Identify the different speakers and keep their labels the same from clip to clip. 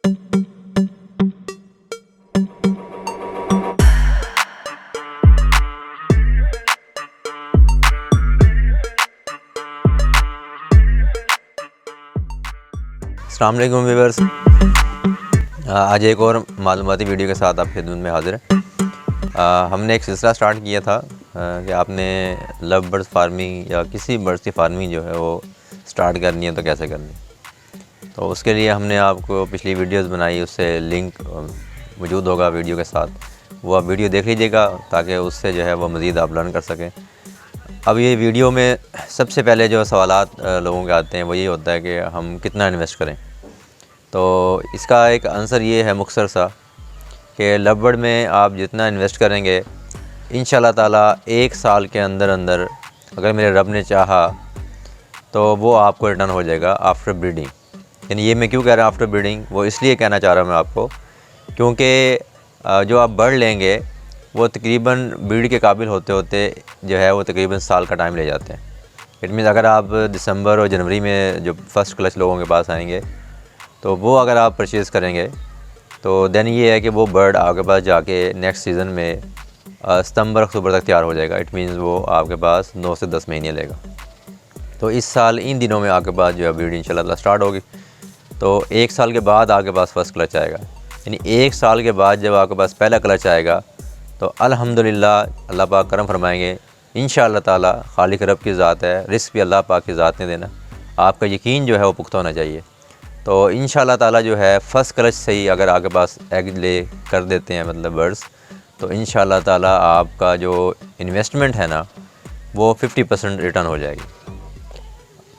Speaker 1: अस्सलाम वालेकुम व्यूअर्स, आज एक और मालूमाती वीडियो के साथ आपकी खिदमत में हाज़िर है। हमने एक सिलसिला स्टार्ट किया था कि आपने लव बर्ड्स फार्मिंग या किसी बर्ड्स की फार्मिंग जो है वो स्टार्ट करनी है तो कैसे करनी है। तो उसके लिए हमने आपको पिछली वीडियोस बनाई, उससे लिंक मौजूद होगा वीडियो के साथ, वो आप वीडियो देख लीजिएगा ताकि उससे जो है वो मज़ीद आप लर्न कर सकें। अब ये वीडियो में सबसे पहले जो सवालात लोगों के आते हैं वो ये होता है कि हम कितना इन्वेस्ट करें। तो इसका एक आंसर ये है मुख्तसर सा कि लव बर्ड में आप जितना इन्वेस्ट करेंगे इंशाल्लाह ताला 1 साल के अंदर अंदर अगर मेरे रब ने चाहा तो वो आपको रिटर्न हो जाएगा आफ्टर ब्रीडिंग। यानी ये मैं क्यों कह रहा हूँ आफ्टर ब्रीडिंग, वो इसलिए कहना चाह रहा हूँ मैं आपको क्योंकि जो आप बर्ड लेंगे वो तकरीबन ब्रीड के काबिल होते होते जो है वो तकरीबन साल का टाइम ले जाते हैं। इट मीन्स अगर आप दिसंबर और जनवरी में जो फ़र्स्ट क्लच लोगों के पास आएंगे तो वो अगर आप परचेज़ करेंगे तो देन ये है कि वो बर्ड आपके पास जाके नेक्स्ट सीज़न में सितंबर अक्टूबर तक तैयार हो जाएगा। इट मीन्स वो आपके पास 9 से 10 महीने लेगा। तो इस साल इन दिनों में आपके पास जो है ब्रीड इंशाल्लाह स्टार्ट होगी। तो 1 साल के बाद आपके पास फ़र्स्ट क्लच आएगा। यानी 1 साल के बाद जब आपके पास पहला क्लच आएगा तो अल्हम्दुलिल्लाह अल्लाह पाक करम फरमाएंगे इंशाअल्लाह ताला। खालिक रब की ज़ात है, रिस्क भी अल्लाह पाक की ज़ात ने देना, आपका यकीन जो है वो पुख्ता होना चाहिए। तो इंशाअल्लाह ताला जो है फ़र्स्ट क्लच से ही अगर आपके पास एग ले कर देते हैं मतलब बर्ड्स, तो इंशाअल्लाह ताला आपका जो इन्वेस्टमेंट है ना वो 50% रिटर्न हो जाएगी।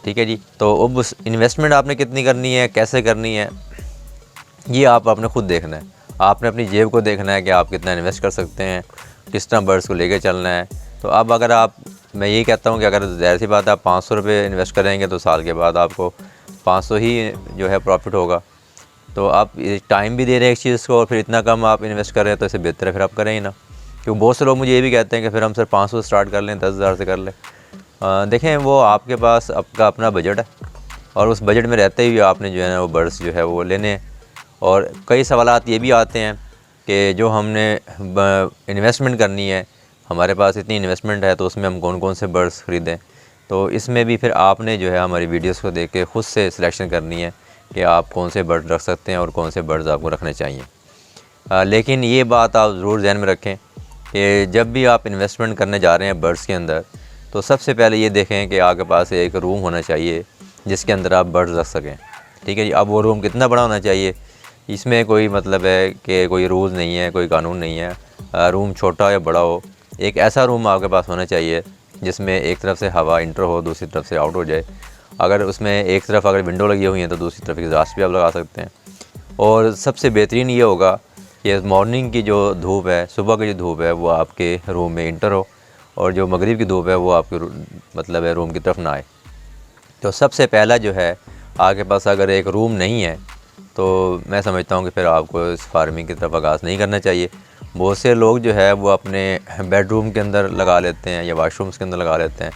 Speaker 1: ठीक है जी। तो अब उस इन्वेस्टमेंट आपने कितनी करनी है, कैसे करनी है, ये आपने ख़ुद देखना है। आपने अपनी जेब को देखना है कि आप कितना इन्वेस्ट कर सकते हैं, किस तरह बर्ड्स को लेके चलना है। तो अब अगर मैं यही कहता हूँ कि अगर ज़ाहिर सी बात है आप 500 रुपये इन्वेस्ट करेंगे तो साल के बाद आपको 500 ही जो है प्रॉफिट होगा। तो आप टाइम भी दे रहे हैं एक चीज़ को और फिर इतना कम आप इन्वेस्ट कर रहे हैं तो इससे बेहतर है फिर आप करें ही ना। क्योंकि बहुत से लोग मुझे ये भी कहते हैं कि फिर हम सिर्फ 500 स्टार्ट कर लें, 10,000 से कर लें। देखें वो आपके पास आपका अपना बजट है और उस बजट में रहते हुए आपने जो है ना वो बर्ड्स जो है वो लेने हैं। और कई सवालात ये भी आते हैं कि जो हमने इन्वेस्टमेंट करनी है, हमारे पास इतनी इन्वेस्टमेंट है तो उसमें हम कौन कौन से बर्ड्स ख़रीदें। तो इसमें भी फिर आपने जो है हमारी वीडियोस को देख के ख़ुद से सिलेक्शन करनी है कि आप कौन से बर्ड रख सकते हैं और कौन से बर्ड्स आपको रखने चाहिए। लेकिन ये बात आप ज़रूर ध्यान में रखें कि जब भी आप इन्वेस्टमेंट करने जा रहे हैं बर्ड्स के अंदर तो सबसे पहले ये देखें कि आपके पास एक रूम होना चाहिए जिसके अंदर आप बर्ड्स रख सकें। ठीक है जी। अब वो रूम कितना बड़ा होना चाहिए, इसमें कोई मतलब है कि कोई रूल नहीं है, कोई कानून नहीं है। रूम छोटा या बड़ा हो, एक ऐसा रूम आपके पास होना चाहिए जिसमें एक तरफ से हवा इंटर हो, दूसरी तरफ से आउट हो जाए। अगर उसमें एक तरफ अगर विंडो लगी हुई है तो दूसरी तरफ एग्जॉस्ट भी आप लगा सकते हैं। और सबसे बेहतरीन ये होगा कि मॉर्निंग की जो धूप है, सुबह की जो धूप है वो आपके रूम में इंटर हो और जो मगरिब की धूप है वो आपके मतलब है रूम की तरफ ना आए। तो सबसे पहला जो है आपके पास अगर एक रूम नहीं है तो मैं समझता हूँ कि फिर आपको इस फार्मिंग की तरफ आगाज़ नहीं करना चाहिए। बहुत से लोग जो है वो अपने बेडरूम के अंदर लगा लेते हैं या वाशरूम्स के अंदर लगा लेते हैं।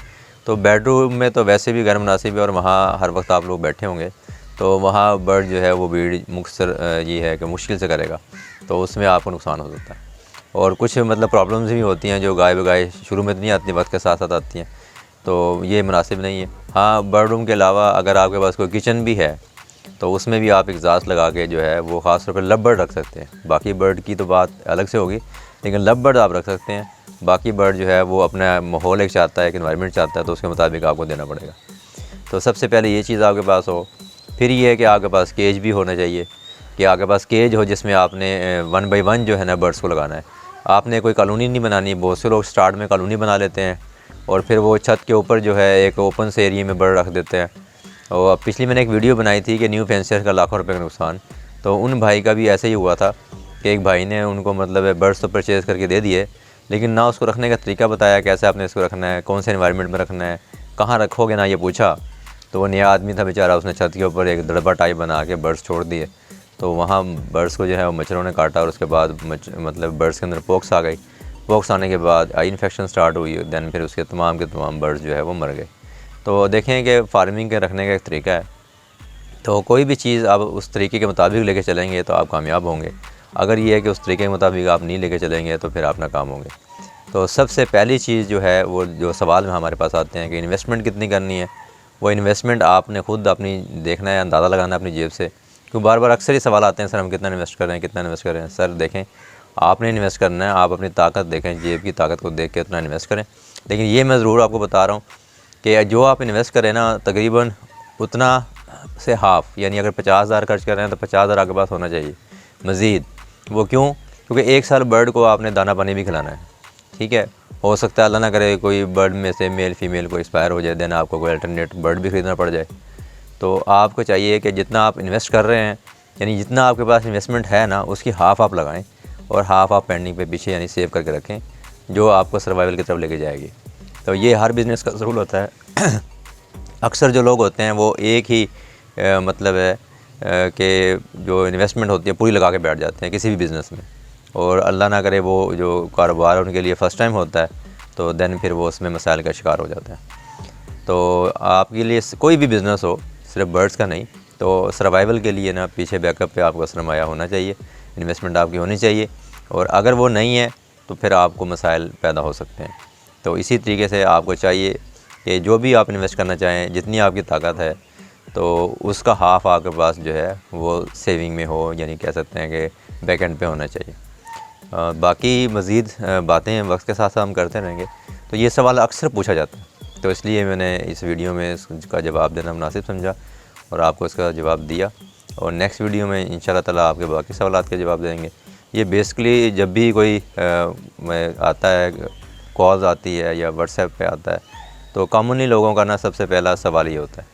Speaker 1: तो बेडरूम में तो वैसे भी गैर मुनासिब है और वहाँ हर वक्त आप लोग बैठे होंगे तो वहाँ बर्ड जो है वो ब्रीड मुख्तसर ये है कि मुश्किल से करेगा, तो उसमें आपको नुकसान हो सकता है। और कुछ मतलब प्रॉब्लम्स भी होती हैं जो गाय बगाए शुरू में तो नहीं आती, वक्त के साथ साथ आती हैं, तो ये मुनासिब नहीं है। हाँ, बेडरूम के अलावा अगर आपके पास कोई किचन भी है तो उसमें भी आप एग्जॉस्ट लगा के जो है वो ख़ास तौर पर लव बर्ड रख सकते हैं। बाकी बर्ड की तो बात अलग से होगी, लेकिन लव बर्ड आप रख सकते हैं। बाकी बर्ड जो है वो अपना माहौल एक चाहता है, एक एनवायरनमेंट चाहता है, तो उसके मुताबिक आपको देना पड़ेगा। तो सबसे पहले ये चीज़ आपके पास हो। फिर ये है कि आपके पास केज भी होना चाहिए, कि आपके पास केज हो जिसमें आपने 1 बाई 1 जो है ना बर्ड्स को लगाना है। आपने कोई कॉलोनी नहीं बनानी। बहुत से लोग स्टार्ट में कॉलोनी बना लेते हैं और फिर वो छत के ऊपर जो है एक ओपन से एरिया में बर्ड रख देते हैं। और पिछली मैंने एक वीडियो बनाई थी कि न्यू फेंसियर का लाखों रुपए का नुकसान। तो उन भाई का भी ऐसे ही हुआ था कि एक भाई ने उनको मतलब बर्ड्स तो परचेज़ करके दे दिए, लेकिन ना उसको रखने का तरीका बताया, कैसे आपने इसको रखना है, कौन से एनवायरनमेंट में रखना है, कहाँ रखोगे ना ये पूछा। तो वो नया आदमी था बेचारा, उसने छत के ऊपर एक दड़बा टाइप बना के बर्ड्स छोड़ दिए। तो वहाँ बर्ड्स को जो है वो मच्छरों ने काटा और उसके बाद मतलब बर्ड्स के अंदर पॉक्स आ गई। पॉक्स आने के बाद आई इन्फेक्शन स्टार्ट हुई, दैन फिर उसके तमाम के तमाम बर्ड्स जो है वो मर गए। तो देखें कि फार्मिंग के रखने का एक तरीका है तो कोई भी चीज़ आप उस तरीके के मुताबिक लेके चलेंगे तो आप कामयाब होंगे। अगर ये है कि उस तरीके के मुताबिक आप नहीं लेके चलेंगे तो फिर आप नाकाम होंगे। तो सबसे पहली चीज़ जो है वो जो सवाल में हमारे पास आते हैं कि इन्वेस्टमेंट कितनी करनी है, वो इन्वेस्टमेंट आपने ख़ुद अपनी देखना है, अंदाज़ा लगाना है अपनी जेब से। क्योंकि बार बार अक्सर ही सवाल आते हैं, सर हम कितना इन्वेस्ट कर रहे हैं, कितना इन्वेस्ट कर रहे हैं। सर देखें, आपने इन्वेस्ट करना है, आप अपनी ताकत देखें, जेब की ताकत को देख के उतना इन्वेस्ट करें। लेकिन ये मैं ज़रूर आपको बता रहा हूँ कि जो आप इन्वेस्ट करें ना, तकरीबन उतना से हाफ़, यानी अगर 50,000 खर्च कर रहे हैं तो 50,000 आपके पास होना चाहिए मज़ीद। वो क्यों? क्योंकि 1 साल बर्ड को आपने दाना पानी भी खिलाना है, ठीक है। हो सकता है अल्लाह ना करे कोई बर्ड में से मेल फीमेल को एक्सपायर हो जाए, देन आपको कोई अल्टरनेट बर्ड भी ख़रीदना पड़ जाए। तो आपको चाहिए कि जितना आप इन्वेस्ट कर रहे हैं, यानी जितना आपके पास इन्वेस्टमेंट है ना, उसकी हाफ़ आप लगाएं और हाफ़ आप पेंडिंग पे पीछे यानी सेव करके रखें, जो आपको सर्वाइवल की तरफ लेके जाएगी। तो ये हर बिज़नेस का असूल होता है। अक्सर जो लोग होते हैं वो एक ही मतलब है कि जो इन्वेस्टमेंट होती है पूरी लगा के बैठ जाते हैं किसी भी बिज़नेस में, और अल्लाह ना करे वो जो कारोबार उनके लिए फ़र्स्ट टाइम होता है तो देन फिर वो उसमें मसाइल का शिकार हो जाते हैं। तो आपके लिए कोई भी बिज़नेस हो, सिर्फ बर्ड्स का नहीं, तो सर्वाइवल के लिए ना पीछे बैकअप पे आपका सरमाया होना चाहिए, इन्वेस्टमेंट आपकी होनी चाहिए। और अगर वो नहीं है तो फिर आपको मसाइल पैदा हो सकते हैं। तो इसी तरीके से आपको चाहिए कि जो भी आप इन्वेस्ट करना चाहें, जितनी आपकी ताकत है, तो उसका हाफ़ आपके पास जो है वो सेविंग में हो, यानी कह सकते हैं कि बैक एंड पे होना चाहिए। बाकी मज़ीद बातें वक्त के साथ साथ हम करते रहेंगे। तो ये सवाल अक्सर पूछा जाता है, तो इसलिए मैंने इस वीडियो में इसका जवाब देना मुनासिब समझा और आपको इसका जवाब दिया। और नेक्स्ट वीडियो में इंशाल्लाह ताला आपके बाकी सवालात के जवाब देंगे। ये बेसिकली जब भी कोई आता है, कॉल्स आती है या व्हाट्सएप पे आता है, तो कॉमनली लोगों का ना सबसे पहला सवाल ये होता है।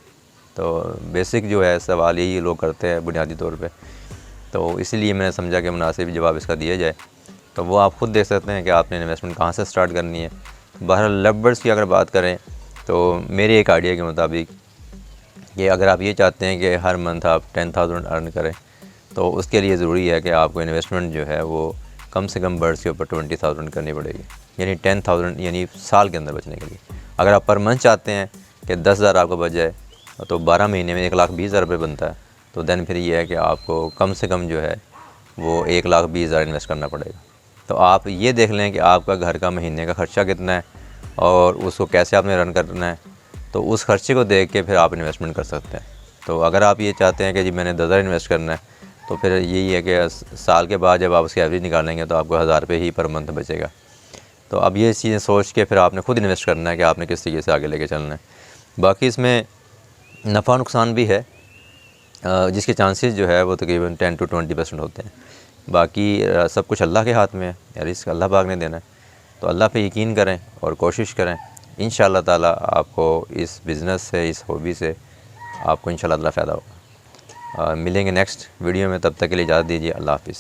Speaker 1: तो बेसिक जो है सवाल यही लोग करते हैं बुनियादी तौर पे, तो इसीलिए मैंने समझा कि मुनासिब जवाब इसका दिया जाए। तो वो आप ख़ुद देख सकते हैं कि आपने इन्वेस्टमेंट कहाँ से स्टार्ट करनी है। बहरहाल लव बर्ड्स की अगर बात करें तो मेरे एक आइडिया के मुताबिक कि अगर आप ये चाहते हैं कि हर मंथ आप 10,000 अर्न करें, तो उसके लिए ज़रूरी है कि आपको इन्वेस्टमेंट जो है वो कम से कम बर्ड्स के ऊपर 20,000 करनी पड़ेगी, यानी 10,000 यानी साल के अंदर बचने के लिए। अगर आप पर मंथ चाहते हैं कि 10,000 आपको बच जाए, तो 12 महीने में 1,20,000 रुपये बनता है। तो देन फिर ये है कि आपको कम से कम जो है वो 1,20,000 इन्वेस्ट करना पड़ेगा। तो आप ये देख लें कि आपका घर का महीने का ख़र्चा कितना है और उसको कैसे आपने रन करना है, तो उस खर्चे को देख के फिर आप इन्वेस्टमेंट कर सकते हैं। तो अगर आप ये चाहते हैं कि जी मैंने 10,000 इन्वेस्ट करना है, तो फिर यही है कि साल के बाद जब आप उसकी एवरेज निकालेंगे तो आपको 1,000 रुपये ही पर मंथ बचेगा। तो अब ये चीज़ें सोच के फिर आपने ख़ुद इन्वेस्ट करना है कि आपने किस तरीके से आगे लेके चलना है। बाकी इसमें नफ़ा नुकसान भी है, जिसके चांसेस जो है वो तकरीबन 10 to 20% होते हैं। बाकी सब कुछ अल्लाह के हाथ में है, या रिस्क अल्लाह पाक ने देना है। तो अल्लाह पे यकीन करें और कोशिश करें, इंशाअल्लाह ताला आपको इस बिज़नेस से, इस हॉबी से आपको इंशाअल्लाह ताला फ़ायदा होगा। मिलेंगे नेक्स्ट वीडियो में, तब तक के लिए इजाज़त दीजिए। अल्लाह हाफ़िज़।